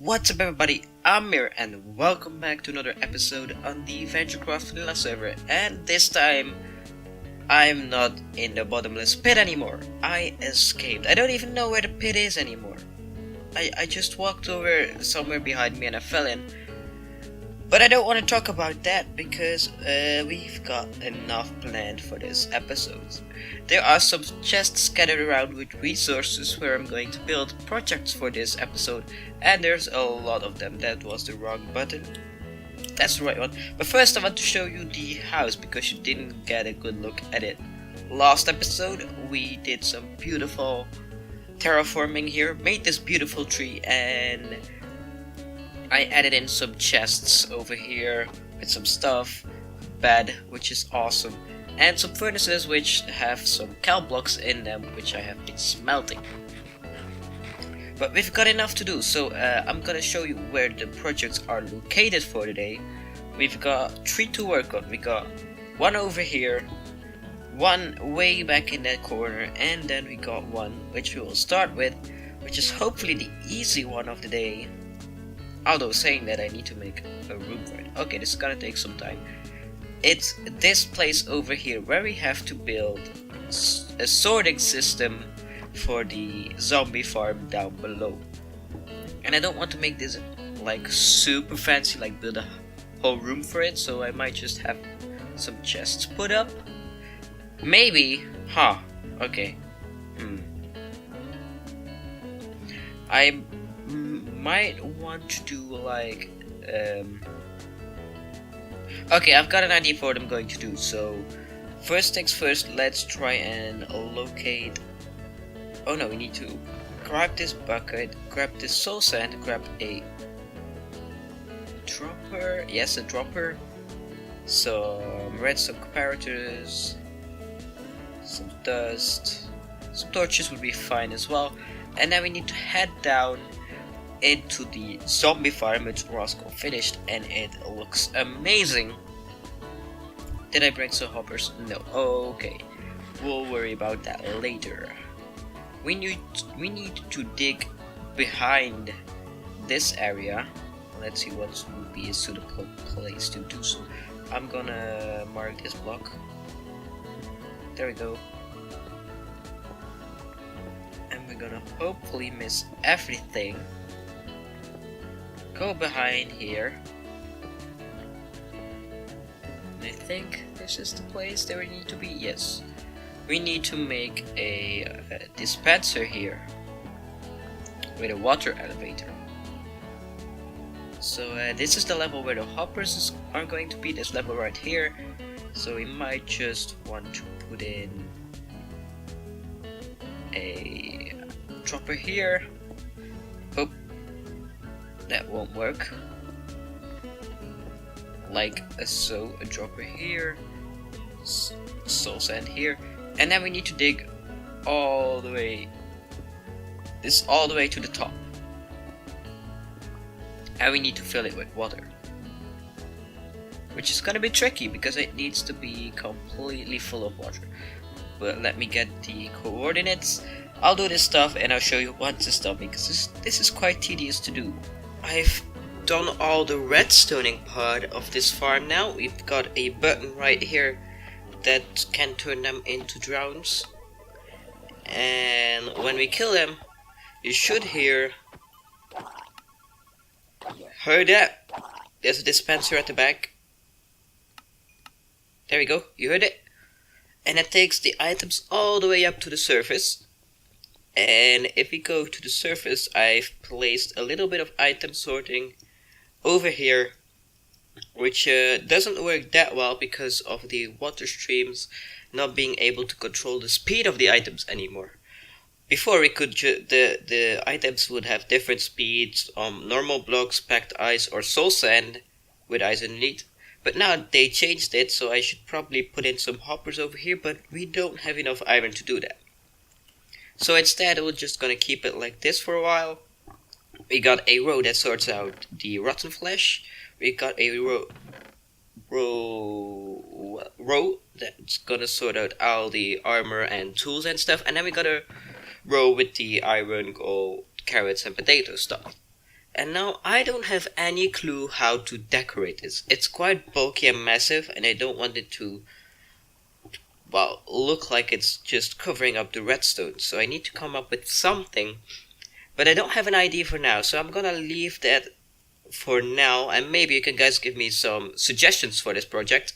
What's up everybody, I'm Mir and welcome back to another episode on the VentureKraft Vanilla server, and this time I'm not in the bottomless pit anymore. I escaped. I don't even know where the pit is anymore. I just walked over somewhere behind me and I fell in. But I don't want to talk about that because we've got enough planned for this episode. There are some chests scattered around with resources where I'm going to build projects for this episode, and there's a lot of them. That was the wrong button. That's the right one. But first I want to show you the house because you didn't get a good look at it. Last episode we did some beautiful terraforming here, made this beautiful tree, and I added in some chests over here with some stuff, bed, which is awesome, and some furnaces which have some cal blocks in them, which I have been smelting. But we've got enough to do, so I'm gonna show you where the projects are located for today. We've got 3 to work on. We got one over here, one way back in that corner, and then we got one which we will start with, which is hopefully the easy one of the day. Although saying that, I need to make a room for it. Okay, this is gonna take some time. It's this place over here where we have to build a sorting system for the zombie farm down below. And I don't want to make this like super fancy, like build a whole room for it, so I might just have some chests put up. Maybe, okay. I might want to do like okay, I've got an idea for what I'm going to do. So first things first, let's try and locate. Oh no, we need to grab this bucket, grab this soul sand, grab a dropper. Yes, a dropper. Some redstone comparators, some dust, some torches would be fine as well. And then we need to head down into the zombie farm which Raskhol finished, and it looks amazing. Did I bring some hoppers? No. Okay, we'll worry about that later. We need to dig behind this area. Let's see what would be a suitable place to do so. I'm gonna mark this block. There we go. And we're gonna hopefully miss everything. Go behind here. I think this is the place that we need to be. Yes. We need to make a dispenser here with a water elevator. So this is the level where the hoppers are going to be, this level right here. So we might just want to put in a dropper here. Oh, that won't work. Like so, a dropper here, soul sand here, and then we need to dig all the way to the top, and we need to fill it with water, which is gonna be tricky because it needs to be completely full of water. But let me get the coordinates. I'll do this stuff and I'll show you once it's done, because this is quite tedious to do. I've done all the redstoning part of this farm now. We've got a button right here that can turn them into drones, and when we kill them you should heard that. There's a dispenser at the back. There we go, you heard it. And it takes the items all the way up to the surface. And if we go to the surface, I've placed a little bit of item sorting over here, which doesn't work that well because of the water streams not being able to control the speed of the items anymore. Before we could the items would have different speeds on normal blocks, packed ice, or soul sand with ice underneath. But now they changed it, so I should probably put in some hoppers over here, but we don't have enough iron to do that. So instead we're just gonna keep it like this for a while. We got a row that sorts out the rotten flesh. We got a row that's gonna sort out all the armor and tools and stuff. And then we got a row with the iron, gold, carrots and potato stuff. And now I don't have any clue how to decorate this. It's quite bulky and massive, and I don't want it to, well, look like it's just covering up the redstone. So I need to come up with something, but I don't have an idea for now. So I'm gonna leave that for now, and maybe you can guys give me some suggestions for this project.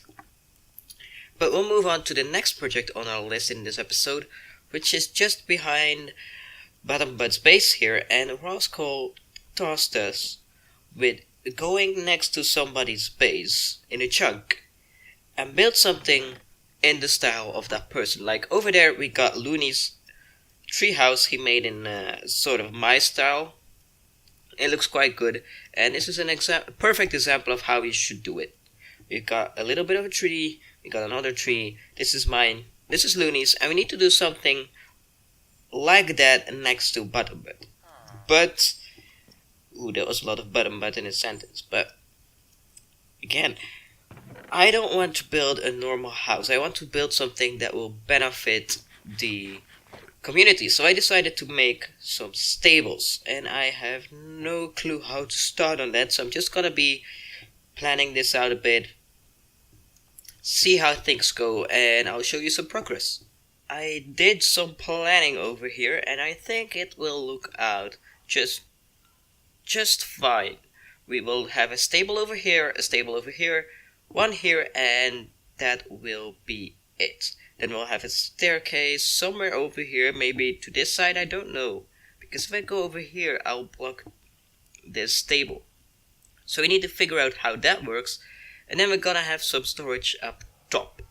But we'll move on to the next project on our list in this episode, which is just behind ButtonButt's base here, and Raskhol tasked us with going next to somebody's base in a chunk and build something in the style of that person. Like over there we got Loony's treehouse he made in sort of my style. It looks quite good, and this is an perfect example of how you should do it. We got a little bit of a tree, we got another tree, this is mine, this is Loony's, and we need to do something like that next to ButtonButt. But, ooh, there was a lot of ButtonButt in his sentence, but again, I don't want to build a normal house. I want to build something that will benefit the community. So I decided to make some stables, and I have no clue how to start on that. So I'm just gonna be planning this out a bit, see how things go, and I'll show you some progress. I did some planning over here, and I think it will look out just fine. We will have a stable over here, a stable over here, one here, and that will be it. Then we'll have a staircase somewhere over here, maybe to this side, I don't know. Because if I go over here, I'll block this stable. So we need to figure out how that works. And then we're gonna have some storage up top.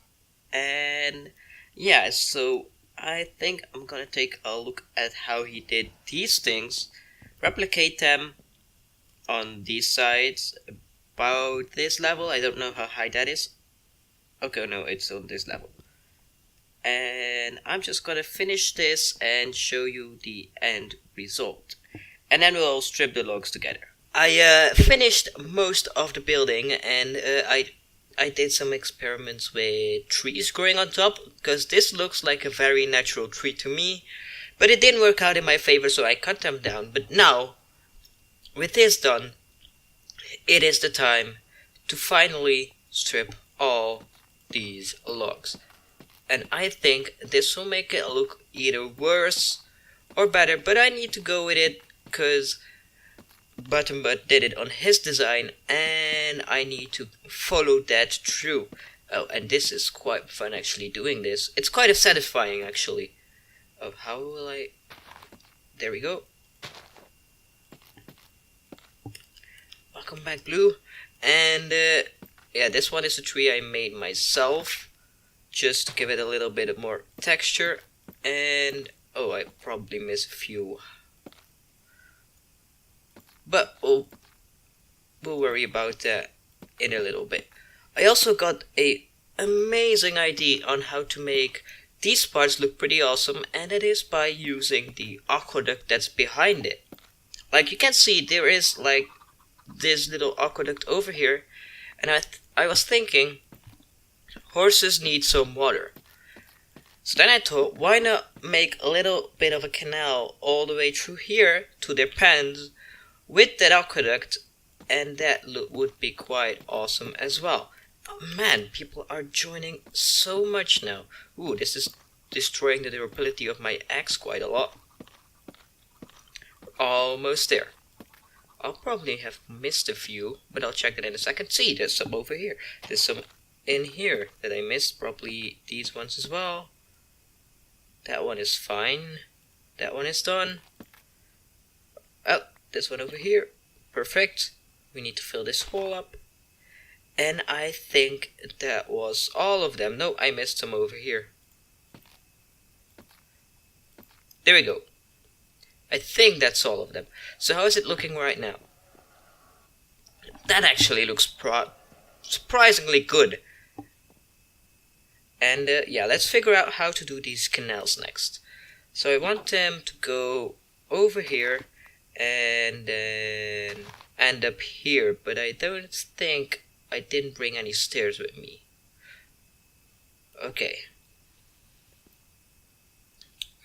And yeah, so I think I'm gonna take a look at how he did these things. Replicate them on these sides about this level. I don't know how high that is. Okay, no, it's on this level. And I'm just gonna finish this and show you the end result, and then we'll strip the logs together. I finished most of the building, and I did some experiments with trees growing on top, because this looks like a very natural tree to me, but it didn't work out in my favor, so I cut them down. But now, with this done, it is the time to finally strip all these logs. And I think this will make it look either worse or better, but I need to go with it because ButtonButt did it on his design, and I need to follow that through. Oh, and this is quite fun actually doing this. It's quite satisfying actually. Oh, how will I... There we go. Welcome back, Blue. And yeah, this one is a tree I made myself, just to give it a little bit more texture. And oh, I probably missed a few, but we'll worry about that in a little bit. I also got a amazing idea on how to make these parts look pretty awesome, and it is by using the aqueduct that's behind it. Like you can see, there is like this little aqueduct over here, and I was thinking horses need some water. So then I thought, why not make a little bit of a canal all the way through here to their pens with that aqueduct, and that would be quite awesome as well. Oh man, people are joining so much now. Ooh, this is destroying the durability of my axe quite a lot. We're almost there. I'll probably have missed a few, but I'll check it in a second. See, there's some over here. There's some in here that I missed. Probably these ones as well. That one is fine. That one is done. Oh, this one over here. Perfect. We need to fill this hole up. And I think that was all of them. No, I missed some over here. There we go. I think that's all of them. So how is it looking right now? That actually looks surprisingly good. And yeah, let's figure out how to do these canals next. So I want them to go over here and then end up here, but I don't think I didn't bring any stairs with me. Okay.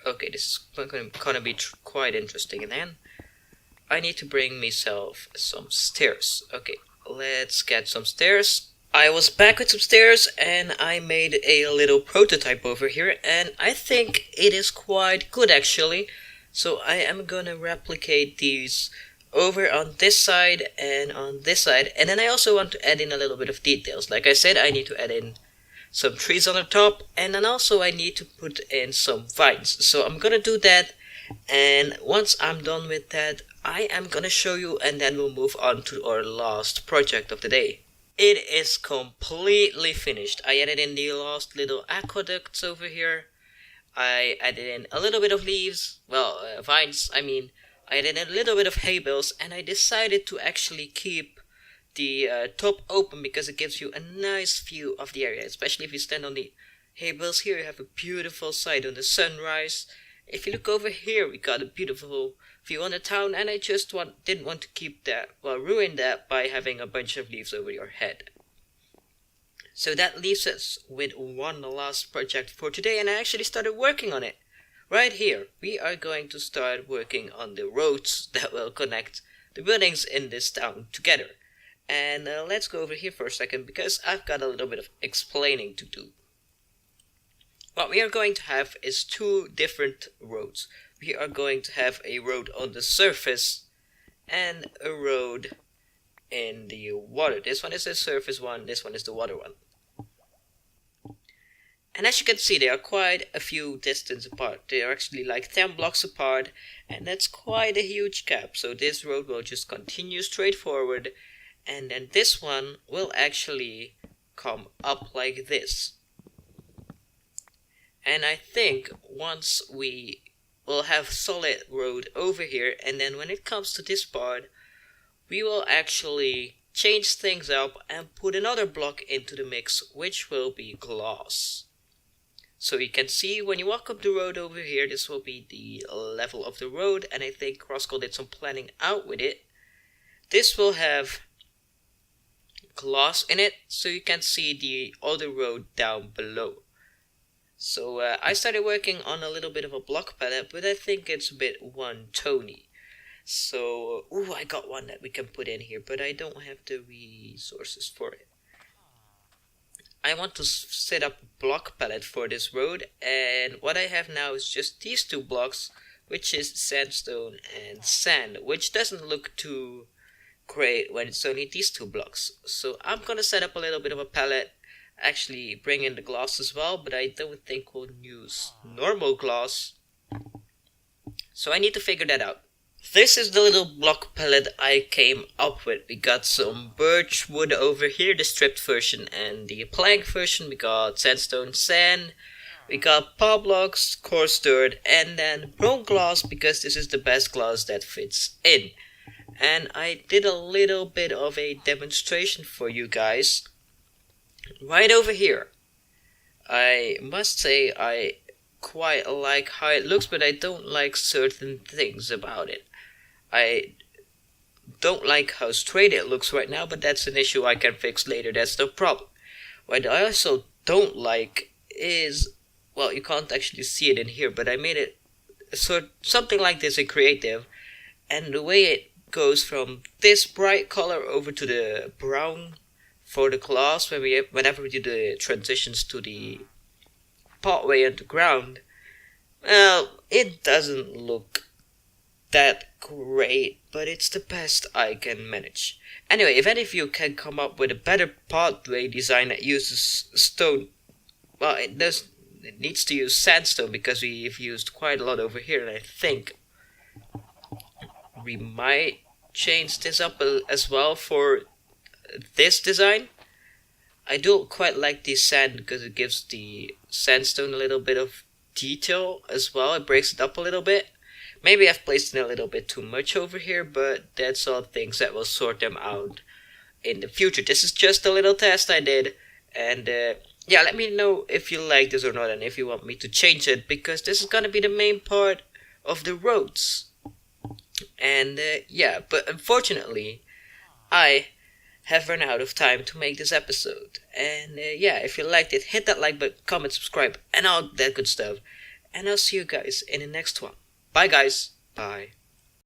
Okay, this is gonna be quite interesting. And then I need to bring myself some stairs. Okay, let's get some stairs. I was back with some stairs and I made a little prototype over here, and I think it is quite good actually. So I am gonna replicate these over on this side and on this side, and then I also want to add in a little bit of details. Like I said, I need to add in some trees on the top, and then also I need to put in some vines. So I'm gonna do that, and once I'm done with that, I am gonna show you, and then we'll move on to our last project of the day. It is completely finished. I added in the last little aqueducts over here. I added in a little bit of leaves, vines, I mean. I added in a little bit of hay bales, and I decided to actually keep the top open because it gives you a nice view of the area, especially if you stand on the hay bales. Here you have a beautiful sight on the sunrise. If you look over here, we got a beautiful view on the town, and I just didn't want to keep that, ruin that by having a bunch of leaves over your head. So that leaves us with one last project for today, and I actually started working on it. Right here, we are going to start working on the roads that will connect the buildings in this town together. And let's go over here for a second because I've got a little bit of explaining to do. What we are going to have is two different roads. We are going to have a road on the surface and a road in the water. This one is the surface one, this one is the water one. And as you can see, they are quite a few distance apart. They are actually like 10 blocks apart, and that's quite a huge gap. So this road will just continue straight forward, and then this one will actually come up like this. And I think once we will have solid road over here, and then when it comes to this part, we will actually change things up and put another block into the mix, which will be glass. So you can see when you walk up the road over here, this will be the level of the road, and I think Raskhol did some planning out with it. This will have glass in it, so you can see the other road down below. So I started working on a little bit of a block palette, but I think it's a bit one-tony. So, I got one that we can put in here, but I don't have the resources for it. I want to set up a block palette for this road, and what I have now is just these two blocks, which is sandstone and sand, which doesn't look too great when it's only these two blocks. So I'm gonna set up a little bit of a palette, actually bring in the glass as well, but I don't think we'll use normal glass, so I need to figure that out. This is the little block palette I came up with. We got some birch wood over here, the stripped version, and the plank version. We got sandstone, sand, we got paw blocks, coarse dirt, and then brown glass because this is the best glass that fits in. And I did a little bit of a demonstration for you guys right over here. I must say I quite like how it looks, but I don't like certain things about it. I don't like how straight it looks right now, but that's an issue I can fix later, that's no problem. What I also don't like is, you can't actually see it in here, but I made it something like this in creative, and the way it goes from this bright color over to the brown for the glass, whenever we do the transitions to the pathway underground, it doesn't look that great, but it's the best I can manage. Anyway, if any of you can come up with a better pathway design that uses stone, it needs to use sandstone because we've used quite a lot over here, and I think we might change this up as well for this design. I do quite like the sand because it gives the sandstone a little bit of detail as well. It breaks it up a little bit. Maybe I've placed in a little bit too much over here, but that's all things that will sort them out in the future. This is just a little test I did, and let me know if you like this or not, and if you want me to change it, because this is gonna be the main part of the roads. And but unfortunately, I have run out of time to make this episode. And if you liked it, hit that like button, comment, subscribe, and all that good stuff. And I'll see you guys in the next one. Bye guys. Bye.